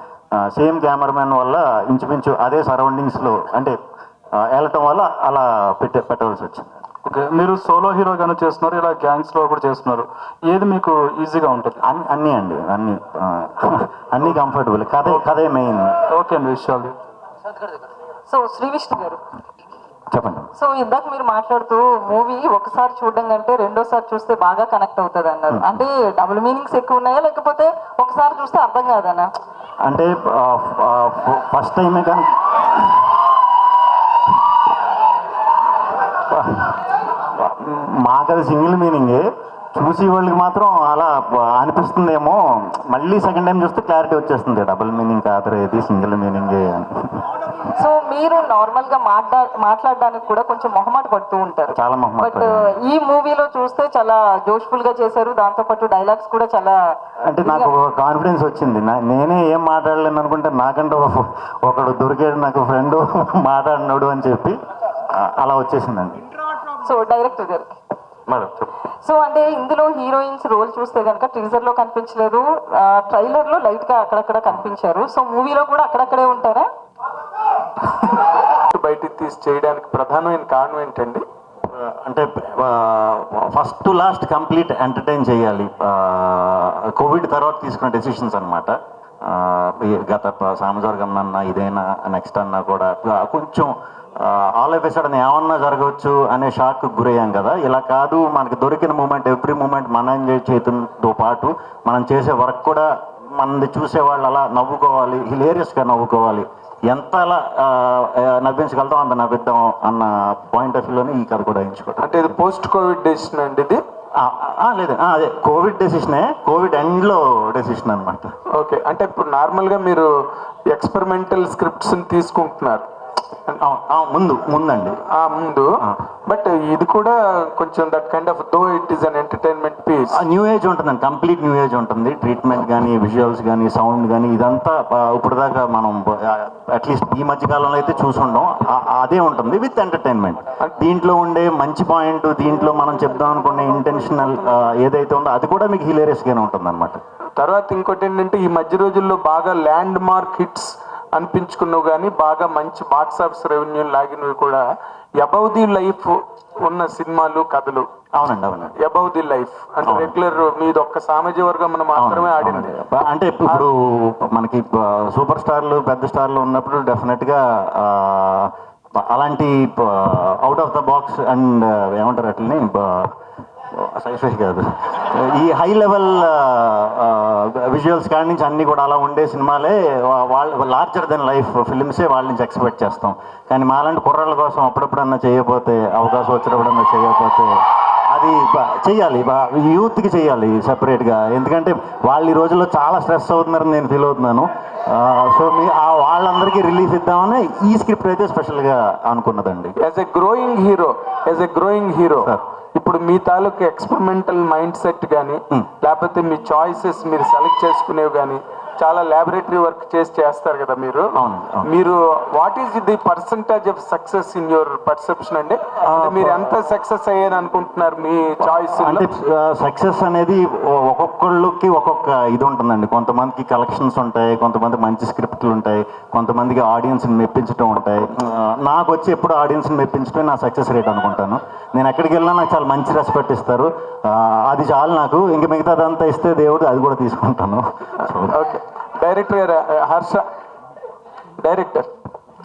సేమ్ కెమెరామెన్ వల్ల ఇంచుమించు అదే సరౌండింగ్స్లో అంటే వెళ్ళటం వల్ల అలా పెట్టవలసి వచ్చింది. ఓకే, మీరు సోలో హీరోగానే చేస్తున్నారు, ఇలా గ్యాంగ్స్లో కూడా చేస్తున్నారు, ఏది మీకు ఈజీగా ఉంటుంది? అన్నీ అండి, అన్నీ కంఫర్టబుల్. కథే మెయిన్. ఓకే అండి, విషయాలు. సో శ్రీ విష్ణు గారు చెప్పండి. సో ఇందాక మీరు మాట్లాడుతూ మూవీ ఒకసారి చూడడం కంటే రెండోసారి చూస్తే బాగా కనెక్ట్ అవుతుంది అన్నారు. అంటే డబుల్ మీనింగ్స్ ఎక్కువ ఉన్నాయా, లేకపోతే ఒకసారి చూస్తే అర్థం కాదనా? అంటే ఫస్ట్ టైమే కానీ మాకు అది సింగిల్ మీనింగే, చూసి వాళ్ళకి మాత్రం అలా అనిపిస్తుందేమో. మళ్ళీ సెకండ్ టైం చూస్తే క్లారిటీ వచ్చేస్తుంది, డబుల్ మీనింగ్ కాదు ఇది సింగిల్ మీనింగే. సో మీరు నార్మల్ గా మాట్లాడడానికి కూడా కొంచెం మొహమాట పడుతూ ఉంటారు. చాలా మొహమాట. బట్ ఈ మూవీలో చూస్తే చాలా జోష్ఫుల్ గా చేశారు, దాంతో పాటు డైలాగ్స్ కూడా చాలా. అంటే నాకు కాన్ఫిడెన్స్ వచ్చింది. నేనే ఏం మాట్లాడలేను అనుకుంటే నాకంటే ఒకడు దొరికాడు నాకు ఫ్రెండ్ మాట్లాడినాడు అని చెప్పి అలా వచ్చేసిందండి. సో డైరెక్టర్ గారు సో అంటే ఇందులో హీరోయిన్స్ రోల్ చూస్తే కనుక టీజర్ లో కనిపించలేదు, ట్రైలర్ లో లైట్ గా అక్కడక్కడ కనిపించారు. సో మూవీలో కూడా అక్కడక్కడే ఉంటారా? బయటికి తీసి చేయడానికి ప్రధానమైన కారణం ఏంటండి? అంటే first to last complete entertain చేయాలి. కోవిడ్ తర్వాత తీసుకున్న డెసిషన్స్ అనమాట. గత సామజవర్గం అన్నా ఇదైనా నెక్స్ట్ అన్నా కూడా కొంచెం ఆల్ ఆఫ్ ఎ సడన్ ఏమన్నా జరగవచ్చు అనే షాక్ గురయ్యాం కదా. ఇలా కాదు, మనకి దొరికిన మూమెంట్ ఎవ్రీ మూమెంట్ మనం ఎంజాయ్ చేయడంతో పాటు మనం చేసే వర్క్ కూడా మనది చూసేవాళ్ళు అలా నవ్వుకోవాలి, హిలేరియస్గా నవ్వుకోవాలి. ఎంత అలా నవ్వించగలుగుతాం అంత నవ్విద్దాం అన్న పాయింట్ ఆఫ్ వ్యూలోనే ఈ కథ కూడా ఎంచుకోవడం. అంటే ఇది పోస్ట్ కోవిడ్ డెసిషన్ అండి ఇది? లేదు, అదే కోవిడ్ డెసిషనే, కోవిడ్ ఎండ్లో డెసిషన్ అనమాట. ఓకే, అంటే ఇప్పుడు నార్మల్గా మీరు ఎక్స్పెరిమెంటల్ స్క్రిప్ట్స్ని తీసుకుంటున్నారు ముందండి ముందు, బట్ ఇది కూడా కొంచెం that kind of though it is an entertainment piece. New age ఉంటుందండి, కంప్లీట్ న్యూ ఏజ్ ఉంటుంది. ట్రీట్మెంట్ కానీ విజువల్స్ కానీ సౌండ్ కానీ ఇదంతా ఇప్పుడు దాకా మనం అట్లీస్ట్ ఈ మధ్య కాలంలో అయితే చూసుండం అదే ఉంటుంది విత్ ఎంటర్టైన్మెంట్. దీంట్లో ఉండే మంచి పాయింట్, దీంట్లో మనం చెప్దాం అనుకునే ఇంటెన్షనల్ ఏదైతే ఉందో అది కూడా మీకు హిలేరియస్గానే ఉంటుంది అనమాట. తర్వాత ఇంకోటి ఏంటంటే ఈ మధ్య రోజుల్లో బాగా ల్యాండ్ మార్క్ హిట్స్ అనిపించుకున్నావు కానీ బాగా మంచి బాక్స్ ఆఫీస్ రెవెన్యూ లాగినవి కూడా అబౌవ్ ది లైఫ్ ఉన్న సినిమాలు, కథలు. అవునండి. అబౌవ్ ది లైఫ్ అంటే రెగ్యులర్ మీది ఒక్క సామాజిక వర్గం మనం మాత్రమే ఆడింది. అంటే ఇప్పుడు మనకి సూపర్ స్టార్లు పెద్ద స్టార్లు ఉన్నప్పుడు డెఫినెట్గా అలాంటి out of the box and ఏమంటారు అట్లని సైఫై కాదు, ఈ హై లెవెల్ విజువల్స్ కాడి నుంచి అన్నీ కూడా అలా ఉండే సినిమాలే వాళ్ళు లార్జర్ దెన్ లైఫ్ ఫిలిమ్సే వాళ్ళ నుంచి ఎక్స్పెక్ట్ చేస్తాం. కానీ మాలాంటి కుర్రాళ్ళ కోసం అప్పుడప్పుడన్నా చేయకపోతే, అవకాశం వచ్చినప్పుడన్నా చేయకపోతే అది చెయ్యాలి, యూత్కి చెయ్యాలి సెపరేట్గా. ఎందుకంటే వాళ్ళు ఈ రోజుల్లో చాలా స్ట్రెస్ అవుతున్నారని నేను ఫీల్ అవుతున్నాను. సో వాళ్ళందరికీ రిలీఫ్ ఇద్దామని ఈ స్క్రిప్ట్ అయితే స్పెషల్గా అనుకున్నదండి. యాజ్ ఎ గ్రోయింగ్ హీరో ఇప్పుడు మీ తాలూకు ఎక్స్పెరిమెంటల్ మైండ్ సెట్ కానీ లేకపోతే మీ చాయిసెస్ మీరు సెలెక్ట్ చేసుకునేవి కానీ చాలా ల్యాబొరేటరీ వర్క్ చేస్తారు కదా మీరు. మీరు what is the percentage of success in your perception అండి? మీరు ఎంత సక్సెస్ అయ్యారు అనుకుంటున్నారు మీ చాయిస్? అంటే సక్సెస్ అనేది ఒక్కొక్కళ్ళకి ఒక్కొక్క ఇది ఉంటుందండి. కొంతమందికి కలెక్షన్స్ ఉంటాయి, కొంతమంది మంచి స్క్రిప్ట్లు ఉంటాయి, కొంతమందికి ఆడియన్స్ని మెప్పించడం ఉంటాయి. నాకు వచ్చి ఎప్పుడు ఆడియన్స్ని మెప్పించడం నా సక్సెస్ రేట్ అనుకుంటాను. నేను ఎక్కడికి వెళ్ళినా నాకు చాలా మంచి రెస్పెక్ట్ ఇస్తారు, అది చాలు నాకు. ఇంక మిగతాదంతా ఇస్తే దేవుడు అది కూడా తీసుకుంటాను. Okay, director Harsha, director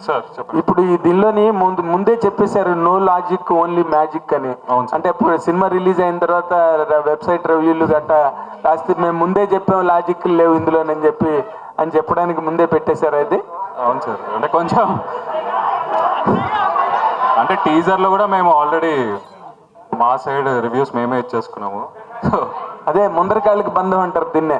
sir ఇప్పుడు ఈ దీనిలోని ముందే చెప్పేశారు నో లాజిక్ ఓన్లీ మ్యాజిక్ అని. అంటే ఇప్పుడు సినిమా రిలీజ్ అయిన తర్వాత వెబ్సైట్ రివ్యూలు గట్టా రాస్తే మేము ముందే చెప్పాము లాజిక్ లేవు ఇందులోనని చెప్పడానికి ముందే పెట్టేశారు అది. అవును సార్, అంటే కొంచెం అంటే టీజర్లో కూడా మేము ఆల్రెడీ మా సైడ్ రివ్యూస్ మేమే ఇచ్చేసుకున్నాము. అదే ముందరకాళ్ళకి బంధం అంటారు దీన్నే.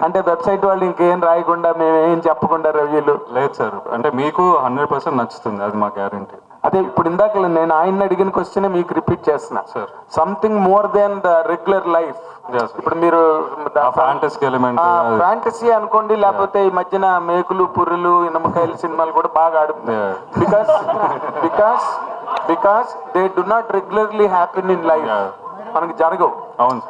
అంటే వెబ్సైట్ వాళ్ళు ఇంకేం రాయకుండా మేమేం చెప్పకుండా రివ్యూలు. లేదు సార్, అంటే మీకు 100% నచ్చుతుంది, అది మా గ్యారంటీ. అదే ఇప్పుడు ఇందాక నేను ఆయన అడిగిన క్వశ్చన్ మీకు రిపీట్ చేస్తున్నా sir. Something more than the regular life. ఇప్పుడు మీరు ఫ్యాంటసీ ఎలిమెంట్, ఫ్యాంటసీ అనుకోండి, లేకపోతే ఈ మధ్యన మేకులు పుర్రులు నిమ్మకాయల సినిమాలు కూడా బాగా ఆడుతున్నాయి. Because they do not regularly happen in life, మనకి జరగవు. అవును,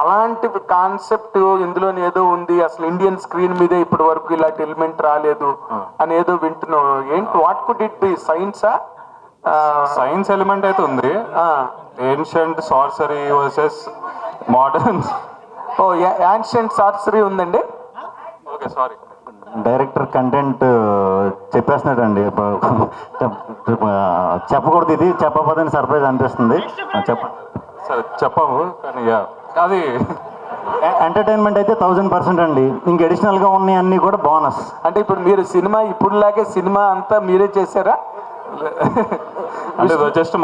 అలాంటి కాన్సెప్ట్ ఇందులోని ఏదో ఉంది. అసలు ఇండియన్ స్క్రీన్ మీదే ఇప్పటి వరకు ఇలాంటి ఎలిమెంట్ రాలేదు అని ఏదో వింటున్నాం. ఏంటి, వాట్ కుడ్ ఇట్ బి? సైన్సా? సైన్స్ ఎలిమెంట్ అయితే ఉంది. Ancient sorcery versus modern. ఓ, యాన్షియంట్ సార్సరీ ఉందండి. Okay, sorry. డైరెక్టర్ కంటెంట్ చెప్పేస్తున్నాడండి. చెప్పకూడదు, ఇది చెప్పకపోతే సర్ప్రైజ్ అనిపిస్తుంది. చెప్పాము కానీ అది ఎంటర్టైన్మెంట్ అయితే 1000% అండి. ఇంక అడిషనల్గా ఉన్నాయి అన్నీ కూడా బోనస్. అంటే ఇప్పుడు మీరు సినిమా ఇప్పుడులాగే సినిమా అంతా మీరే చేశారా? అంటే జస్ట్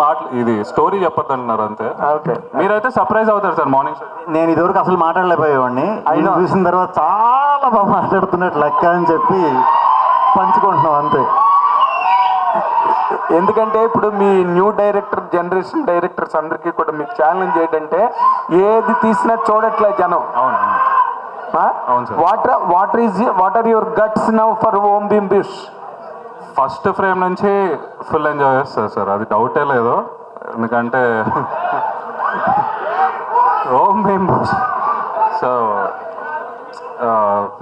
ఇది స్టోరీ చెప్పొద్దు అంటున్నారు అంతే. ఓకే, మీరైతే సర్ప్రైజ్ అవుతారు సార్ మార్నింగ్ షో. నేను ఇదివరకు అసలు మాట్లాడలేకపోయేవాడిని. ఆయన చూసిన తర్వాత చాలా బాగా మాట్లాడుతున్నట్టు లెక్క అని చెప్పి పంచుకుంటున్నాం అంతే. ఎందుకంటే ఇప్పుడు మీ న్యూ డైరెక్టర్ జనరేషన్ డైరెక్టర్స్ అందరికీ కూడా మీకు ఛాలెంజ్ ఏంటంటే ఏది తీసినా చూడట్లే జనం. What are your guts now for Om Bheem Bush? First frame నుంచి ఫుల్ ఎంజాయ్ చేస్తారు సార్, అది డౌటే లేదు. ఎందుకంటే ఓం భీమ్ బుష్ సో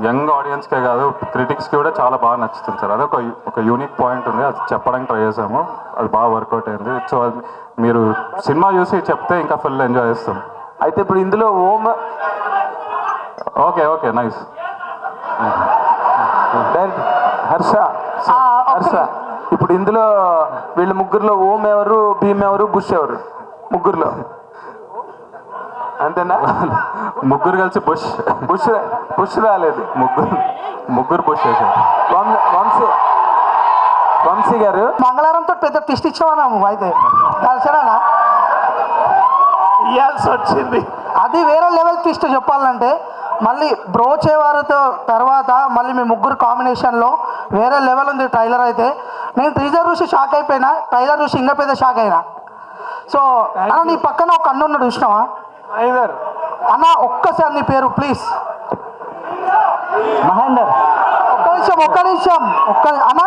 యంగ్ ఆడియన్స్కే కాదు, క్రిటిక్స్కి కూడా చాలా బాగా నచ్చుతుంది సార్. అది ఒక యూనిక్ పాయింట్ ఉంది, అది చెప్పడానికి ట్రై చేసాము, అది బాగా వర్కౌట్ అయింది. సో అది మీరు సినిమా చూసి చెప్తే ఇంకా ఫుల్ ఎంజాయ్ చేస్తాం. అయితే ఇప్పుడు ఇందులో ఓం, ఓకే నైస్. హర్ష, ఇప్పుడు ఇందులో వీళ్ళ ముగ్గురులో ఓం ఎవరు, భీమ్ ఎవరు, బుష్ ఎవరు? ముగ్గురులో అంతేనా? ముగ్గురు కలిసి బుష్ రాలేదు. ముగ్గురు బుష్ చేశారు. వంశీ గారు మంగళవారంతో పెద్ద ట్విస్ట్ ఇచ్చామన్నాము. అయితే కలిసారా ఇవ్వాల్సి వచ్చింది. అది వేరే లెవెల్ ట్విస్ట్ చెప్పాలంటే. మళ్ళీ బ్రోచేవారితో తర్వాత మళ్ళీ మీ ముగ్గురు కాంబినేషన్లో వేరే లెవెల్ ఉంది ట్రైలర్. అయితే నేను టీజర్ చూసి షాక్ అయిపోయినా, ట్రైలర్ చూసి ఇంకా పెద్ద షాక్ అయినా. సో అన్న నీ పక్కన ఒక అన్న ఉన్నాడు, చూసినావా అన్న? ఒక్కసారి నీ పేరు ప్లీజ్. మహేందర్. ఒక్క నిమిషం అన్న.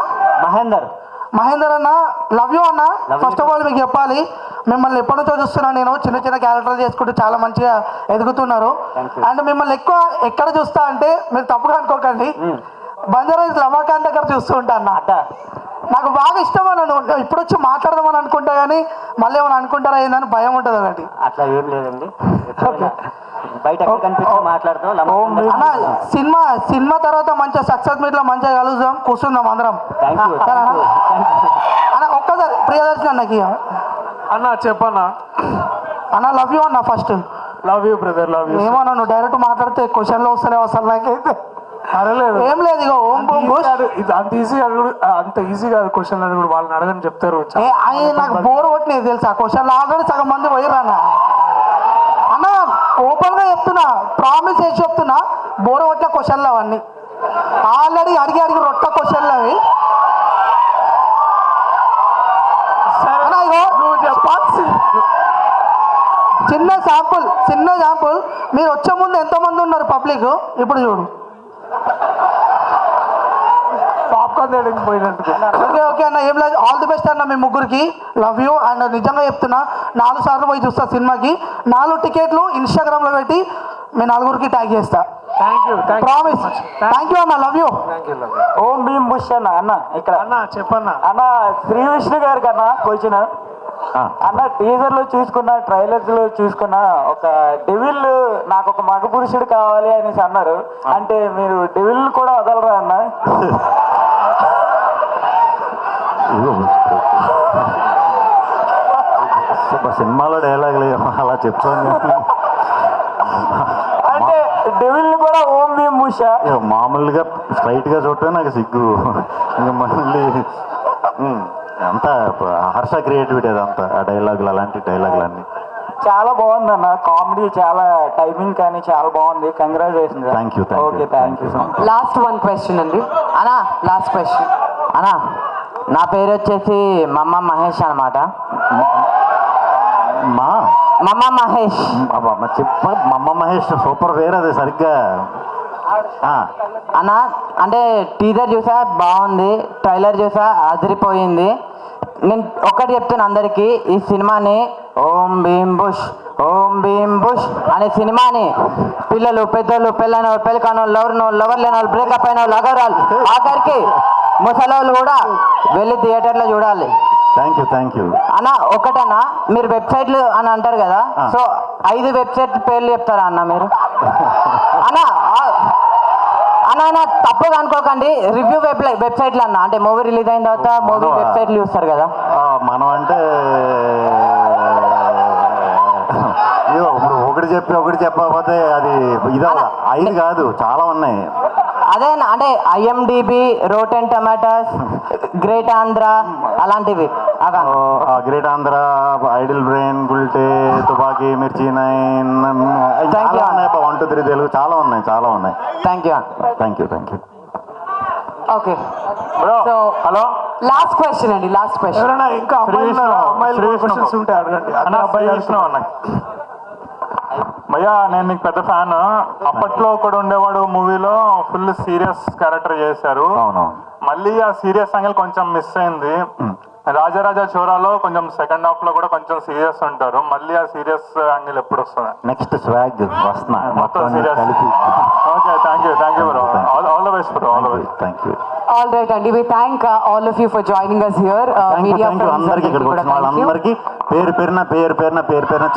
మహేందర్ అన్న, లవ్ యూ అన్న. ఫస్ట్ ఆఫ్ ఆల్ మీకు చెప్పాలి, మిమ్మల్ని ఎప్పటి నుంచో చూస్తున్నాను నేను. చిన్న క్యారెక్టర్లు చేసుకుంటూ చాలా మంచిగా ఎదుగుతున్నారు. అండ్ మిమ్మల్ని ఎక్కువ ఎక్కడ చూస్తా అంటే, మీరు తప్పుగా అనుకోకండి, బంజారాస్ రమాకాంత్ దగ్గర చూస్తూ ఉంటా అన్న. నాకు బాగా ఇష్టం అన్న. ఇప్పుడు వచ్చి మాట్లాడదామని అనుకుంటా కానీ మళ్ళీ ఏమైనా అనుకుంటారా ఏందని భయం ఉంటుంది అన్నది. అట్లా ఏం లేదండి, బయట మాట్లాడుతాం. అన్న సినిమా తర్వాత మంచిగా సక్సెస్ మీట్లో మంచిగా కలుద్దాం, కూర్చుందాం అందరం. అన్న ఒక్కసారి ప్రియదర్శి అన్నకి అన్న చెప్పన్నా. అన్న లవ్ యూ అన్న. First love you brother, love you. ఏమన్నా నువ్వు డైరెక్ట్ మాట్లాడితే క్వశ్చన్లో వస్తలే అసలు నాకైతే అరలేదు. ఏం లేదు, ఇక ఓం బూమ్ బుష్ అంత ఈజీ కాదు క్వశ్చన్ అని కూడా వాళ్ళని అడగని చెప్తారు. నాకు బోర్ కొట్టినది తెలుసా క్వశ్చన్లు. ఆల్రెడీ సగం మంది పోయిరన్న. ఓపెన్గా చెప్తున్నా, ప్రామిస్ చేసి చెప్తున్నా, బోర కొట్టిన క్వశ్చన్లు అవన్నీ ఆల్రెడీ అడిగి రొట్ట క్వశ్చన్లు అవి. అన్నా, ఇగో నువ్వు చెప్పాల్సి చిన్న శాంపుల్ మీరు వచ్చే ముందు ఎంతమంది ఉన్నారు పబ్లిక్, ఇప్పుడు చూడు. పాప్కార్న్ తేడానికి పోయినట్టుగా. ఓకే అన్న, ఏం లేదు, ఆల్ ది బెస్ట్ అన్న మీ ముగ్గురికి, లవ్ యూ. అండ్ నిజంగా చెప్తున్నా, 4 సార్లు పోయి చూస్తా సినిమాకి, 4 టికెట్లు ఇన్స్టాగ్రామ్లో పెట్టి మీ 4గురికి ట్యాగ్ చేస్తా. Thank you promise. Thank you అన్న, లవ్ యూ. ఓం భీమ్ బుష్ అన్న ఇక్కడ అన్న చెప్పన్నా. అన్న శ్రీ విష్ణు గారికి అన్న క్వశ్చన్ అన్న, టీజర్ లో చూసుకున్న, ట్రైలర్స్ లో చూసుకున్న ఒక డెవిల్ నాకు ఒక మగ పురుషుడు కావాలి అనేసి అన్నారు. అంటే మీరు డెవిల్ కూడా వదలరా అన్న? సినిమాలో డైలాగులు అలా చెప్తాను. అంటే డెవిల్ కూడా ఓం భీమ్ బుష్ మామూలుగా స్ట్రైట్గా చూడటం నాకు సిగ్గు. ఇంకా మళ్ళీ అంతా హర్ష క్రియేటివిటీ అదంతా, ఆ డైలాగులు, అలాంటి డైలాగులు చాలా బాగుంది అన్న, కామెడీ చాలా, టైమింగ్ కానీ చాలా బాగుంది. Congratulation. Thank you. Okay, thank you so much. Last 1 question అండి అన్నా, లాస్ట్ క్వశ్చన్ అన్నా. నా పేరు వచ్చేసి మమ్మ మహేష్ అనమాట. మమ్మ మహేష్. చెప్ప మమ్మ మహేష్ సూపర్ వేరే, అది సరిగ్గా. అన్నా, అంటే టీజర్ చూసా బాగుంది, ట్రైలర్ చూసా అదిరిపోయింది. నేను ఒక్కటి చెప్తున్నా అందరికీ, ఈ సినిమాని ఓం భీమ్ బుష్, ఓం భీమ్ బుష్ అనే సినిమాని పిల్లలు, పెద్దోళ్ళు, పెళ్ళైన వాళ్ళు, పెళ్ళికాని వాళ్ళు, లవర్ లేని వాళ్ళు, బ్రేకప్ అయిన వాళ్ళు, అగరాలు, ఆఖరికి ముసలోళ్ళు కూడా వెళ్ళి థియేటర్లో చూడాలి. థ్యాంక్ యూ అన్న. ఒకటన్నా, మీరు వెబ్సైట్లు అని అంటారు కదా, సో 5 వెబ్సైట్ పేర్లు చెప్తారా అన్న మీరు? అన్న తప్పుగా అనుకోకండి, రివ్యూ వెబ్సైట్లు అన్న, అంటే మూవీ రిలీజ్ అయిన తర్వాత మూవీ వెబ్సైట్లు చూస్తారు కదా. మనం అంటే ఇప్పుడు ఒకటి చెప్పకపోతే అది ఇదే. 5 కాదు, చాలా ఉన్నాయి. అదే అంటే IMDb, rotten tomatoes, great Andhra అలాంటివి. Great Andhra, idle brain, Gulte, Tupaki, Mirchi 9, 1 2 3 Telugu, చాలా ఉన్నాయి. Thank you. Okay, so hello, last question అండి, లాస్ట్ క్వశ్చన్. ఎవరైనా ఇంకా అమ్మాయిలు క్వశ్చన్స్ ఉంటే అడగండి. భయ్యా, నేను నీకు పెద్ద ఫ్యాన్. అప్పట్లో ఒకడు ఉండేవాడు మూవీలో, ఫుల్ సీరియస్ క్యారెక్టర్ చేశారు. మళ్ళీ ఆ సీరియస్ యాంగిల్ కొంచెం మిస్ అయింది. రాజారాజా చోరాలో కొంచెం సెకండ్ హాఫ్ లో కూడా కొంచెం సీరియస్ ఉంటారు. మళ్ళీ ఆ సీరియస్ యాంగిల్ ఎప్పుడు వస్తుంది? నెక్స్ట్ స్వాగ్ వస్తున్నా మొత్తం serious. Okay, thank you bro. All the best bro. All the best. Thank you. All right అండి, we thank all of you for joining us here. Thank you అందరికి, ఇక్కడికి వచ్చిన వాళ్ళందరికీ పేరు పేరున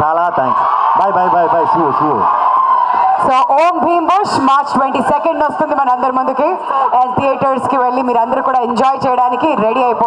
చాలా thanks. Bye. See you. So Om Bheem Bush March 22 వస్తుంది మన అందరి ముందుకి. థియేటర్స్ కి వెళ్ళి మీరు అందరూ కూడా ఎంజాయ్ చేయడానికి రెడీ అయిపో